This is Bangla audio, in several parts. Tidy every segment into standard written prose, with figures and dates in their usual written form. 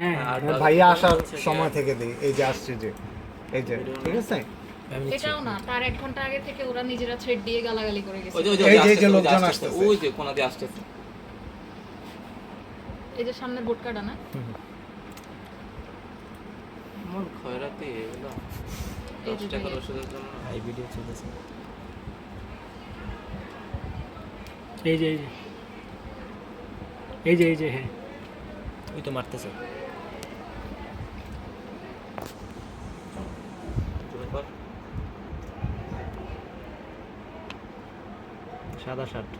হ্যাঁ আর ভাইয়া আসার সময় থেকে দিই, এই যে আসছে যে, এই যে ঠিক আছে। এটাও না, তার 1 ঘন্টা আগে থেকে ওরা নিজেরা থ্রেড দিয়ে গালাগালি করে গেছে। ওই যে এই যে লোকজন আসতেছে, ওই যে কোনা দিয়ে আসতেছে। এই যে সামনে বোট কাটা না, মন খয়রাতে এগুলো এই 10 যে টাকার ভাইয়া। ওষুধের জন্য এই ভিডিও চলতেছে। এই যে এই যে এই যে হ্যাঁ ওই তো মারতেছে। জোরবার সাদা শার্ট।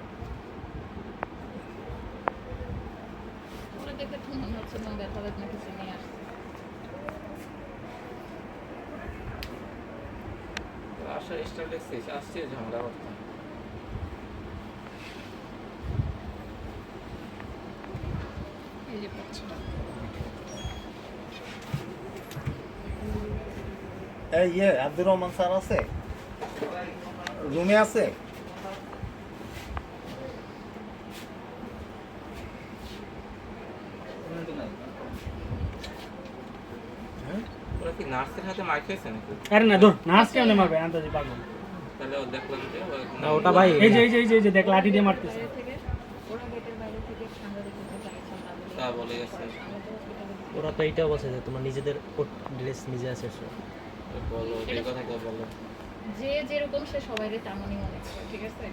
ওরা দেখে তো মনে হচ্ছে না ব্যথা ব্যথা কিছু নিয়ে আসছে। আসার স্টাইল দেখছিস, আসছে ঝামেলা করতে। এই যে পাচ্ছি এই আব্দুর রহমান স্যার আছে রুমে আছে? ওরা কি নার্সের হাতে মার খেয়েছে নাকি? আরে না ধর নাচ কেমনে মারবে আন্দাজে পাগল। তাহলে ও দেখলাম যে না ওটা ভাই এই যে দেখ লাঠি দিয়ে মারতেছে। বাইরে থেকে, ওরা গেটের বাইরে থেকে সাংবাদিক চাইছেন তা বলে গেছে। ওরা তো এইটাও বলছে যে তোমার নিজেদের ড্রেস নিজে আছে বলো যে কথা বলো। যে যেরকম সে সবাইরে তেমনই মনে করে, ঠিক আছে?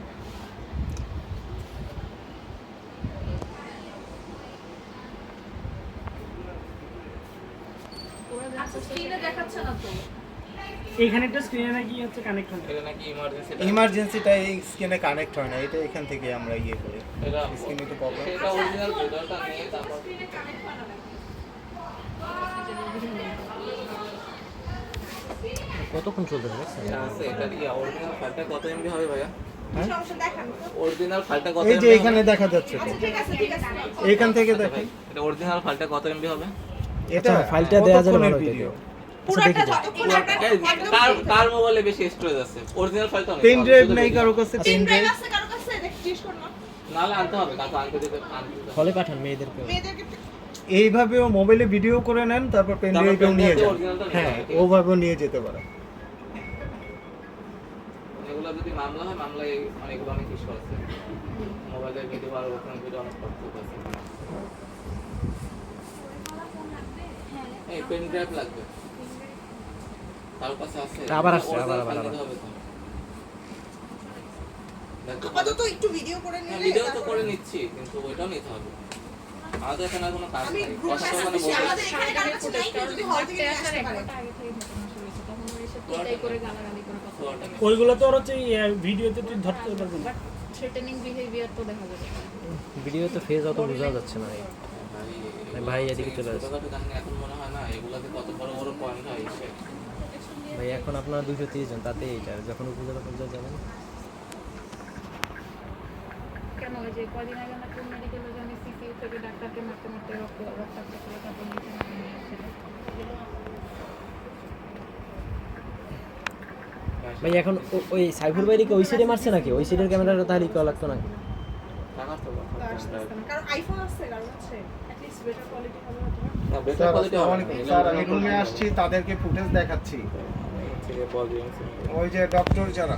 আচ্ছা স্ক্রিনে দেখাচ্ছে না তো। এইখানে একটা স্ক্রিনে নাকি হচ্ছে কানেক্ট হয়। এটা নাকি ইমার্জেন্সি। ইমার্জেন্সিটা এই স্ক্রিনে কানেক্ট হয় না, এটা এখান থেকে আমরা ইয়ে করি। এটা স্ক্রিনে একটু প্রবলেম। এটা অরিজিনাল ভিডিওটা নিয়ে তারপর কতক্ষণ চলতেছে দেখছেন? এটা আছে। এটা কি অরিজিনাল ফাইলটা কত এমবি হবে ভাইয়া? সমস্যা দেখান তো। অরিজিনাল ফাইলটা কত এই যে MB এখানে হবে? দেখা যাচ্ছে তো, আচ্ছা ঠিক আছে এইখান থেকে আচ্ছা দেখেন। ভাই, এটা অরিজিনাল ফাইলটা কত এমবি হবে? এটা ফাইলটা দেয়া যাবে কতক্ষণের ভালো ভিডিও? পুরোটা যতক্ষণ আপনার এই, একদম কার মোবাইলে বেশি স্টোরেজ আছে? অরিজিনাল ফাইলটা অনেক পেন ভালো, ড্রাইভ শুধু নাই video। কারো কাছে? পেন পেন ড্রাইভ ড্রাইভ আছে কারো কাছে দেখ জিজ্ঞেস করুন না। নাহলে আনতে হবে, কাকু আনতে দিতে আনতে দিতে হবে। ফলে পাঠান মেয়েদেরকে। মেয়েদেরকে এইভাবেও মোবাইলে ভিডিও করে নেন, তারপর পেন তারপর ড্রাইভেও pen নিয়ে drive যান। originalটা নিয়ে হ্যাঁ, যাবে, ঠিক আছে? ওভাবেও নিয়ে যেতে পারে। এগুলো যদি মামলা হয়, মামলায় অনেকগুলো অনেক ইস্যু আছে। মোবাইলের ভিডিও আর ওখানে ভিডিও অনেক পার্থক্য আছে। এই পেন ড্রাইভ লাগবে। তার কাছে আছে। আবার আসছে, Original আবার। file নিতে হবে তো। দেখো, আপাতত একটু ভিডিও করে হ্যাঁ, নিলে ভিডিও তো করে নিচ্ছি, কিন্তু ওইটাও নিতে হবে। আমাদের এখানে আর কোনো কাজ আমি নেই। গ্রুপে কথা তো মানে মেসেজ বলতে আমাদের এখানে কারো কাছে নাই, কেউ যদি হল থেকে নিয়ে আসতে পারে। আগে থেকে ঘটনা শুরু হয়েছে, তখন ওরা এসে চিন্তাই করে গালাগালি করে কথা বলে। ওইগুলো তো ওর হচ্ছে ভিডিওতে তুই ধরতে পারবি না। বাট থ্রেটেনিং বিহেভিয়ার তো দেখা যাবে। ভিডিওতে ফেজ অত বোঝা যাচ্ছে না। ভাই, এদিকে চলে আসে। ছোটখাটো কাহিনী এখন মনে হয় না, এগুলাতে কত বড় বড় পয়েন্ট হয় এসে। ভাই এখন আপনারা 230 জন, তাতে এইটা যখন উপজেলা পর্যায়ে যাবেন। কেন ওই যে কদিন আগে না কোন মেডিকেলে জানি সিসিউ থেকে ডাক্তারকে মারতে মারতে রক্তাক্ত করে তারপর নিয়ে আসছিল। ভাই এখন ওই সাইফুল ভাইকে ওই সাইডে মারছে নাকি? ওই সাইডের ক্যামেরাটা তাহলে কল লাগতো নাকি? টাকা তো কারো আইফোন আছে কারো কাছে at least better quality হবে হয়তো না। না, better স্যার, quality হবে না। স্যার, আমি রুমে আসছি, তাদেরকে ফুটেজ দেখাচ্ছি। ঠিক আছে, বল দিন। ওই যে ডক্টর যারা,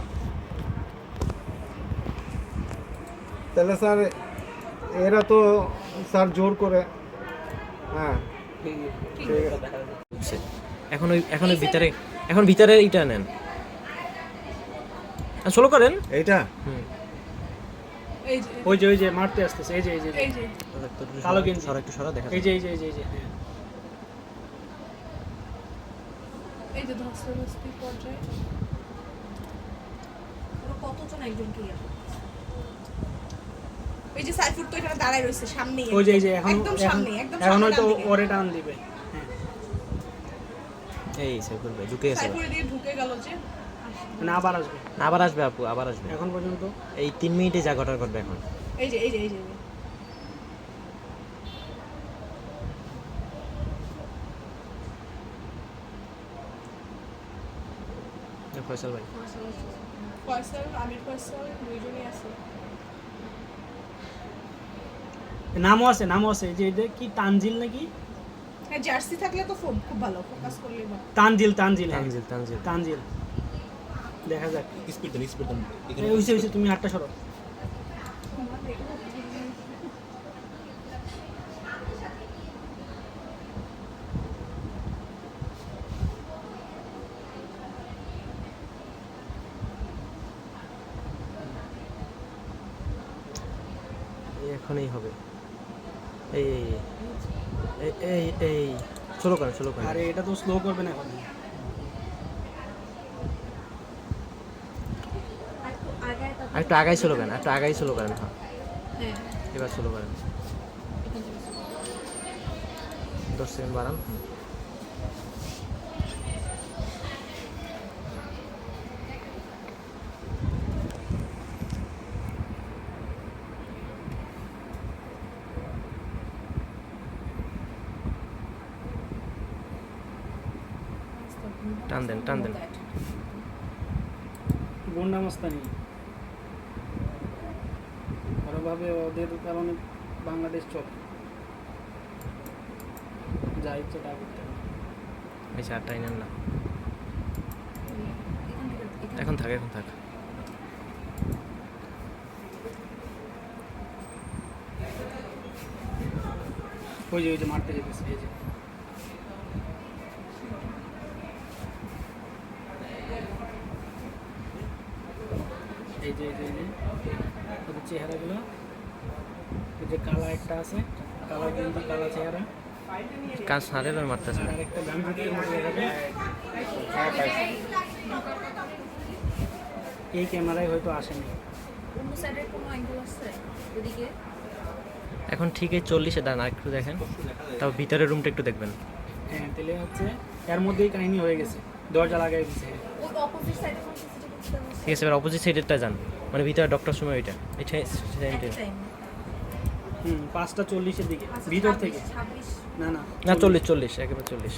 তাহলে স্যার এরা তো স্যার জোর করে, হ্যাঁ ঠিক আছে। এখন ওই ভিতরে এইটা নেন। সোলো করেন। এইটা ওই যে মারতে আসতেছে। এই যে কালো গেঞ্জি। সরা একটু সরা দেখা এই যে হ্যাঁ। এই যে ধস্তাধস্তি পর্যায়ে ওরা কতজন একজনকে ইয়া করতেছে। এই যে সাইফুর তো এখানে দাঁড়ায় রয়েছে সামনেই, ওই যে এখন একদম সামনে, একদম এখন সামনে হয়তো ডান দিকে। ওরে টান দিবে। এই সাইফুল ভাই ঢুকে গেছে। সাইফুর দিয়ে ঢুকে গেল যে না আবার আসবে। আবার আসবে আপু, আবার আসবে। এখন পর্যন্ত এই 3 মিনিটে যা ঘটার ঘটবে এখন। এই যে ফয়সাল ভাই ফয়সাল, আমির ফয়সাল দুইজনই আছে। নামও আছে। এই যে কি তানজিল নাকি? হ্যাঁ জার্সি থাকলে তো ফোন খুব ভালো ফোকাস করলে বা তানজিল তানজিল হ্যাঁ। তানজিল তানজিল তানজিল দেখা যাক স্পিড দেন এই হইছে হইছে তুমি হাতটা সরো এই এখনই হবে এই এই এই এই স্লো করেন স্লো করেন আরে এটা তো স্লো করবে না এখন আর একটু আগাই স্লো করেন একটু আগাই স্লো করেন হ্যাঁ হ্যাঁ এবার স্লো করেন এখান থেকে শুরু। 10 সেকেন্ড বাড়ান টান দেন টান দেন গুন্ডা মস্তানি ভাবে ওদের কারণে বাংলাদেশ চলে যা ইচ্ছে তা করতে হবে। এই চারটাই নেন না এখান থেকে এখন থাক ওই যে মারতে যেতেছে এই যে ওদের চেহারাগুলো ওই যে কালা একটা আছে কালা কিন্তু কালা চেহারা কাজ সারে মারতেছে আর একটা গান ভিতরে মতো দেখা যায় এই ক্যামেরায় হয়তো আসেনি অন্য সাইডের কোনো অ্যাঙ্গেল আছে ওদিকে এখন ঠিক এই 40-এ দাঁড়ান আর একটু দেখেন তাও ভিতরের রুমটা একটু দেখবেন হ্যাঁ তাহলে হচ্ছে এর মধ্যেই কাহিনী হয়ে গেছে দরজা লাগাই দিচ্ছে ওই অপোজিট সাইডে কোনো সিসিটিভি ফুটেজ আছে ঠিক আছে এবার অপোজিট সাইডেরটা যান মানে ভিতরে ডক্টর সময় ওইটা এটা টাইম 5:40 দিকে ভিতর থেকে 26 না না 40 একেবারে 40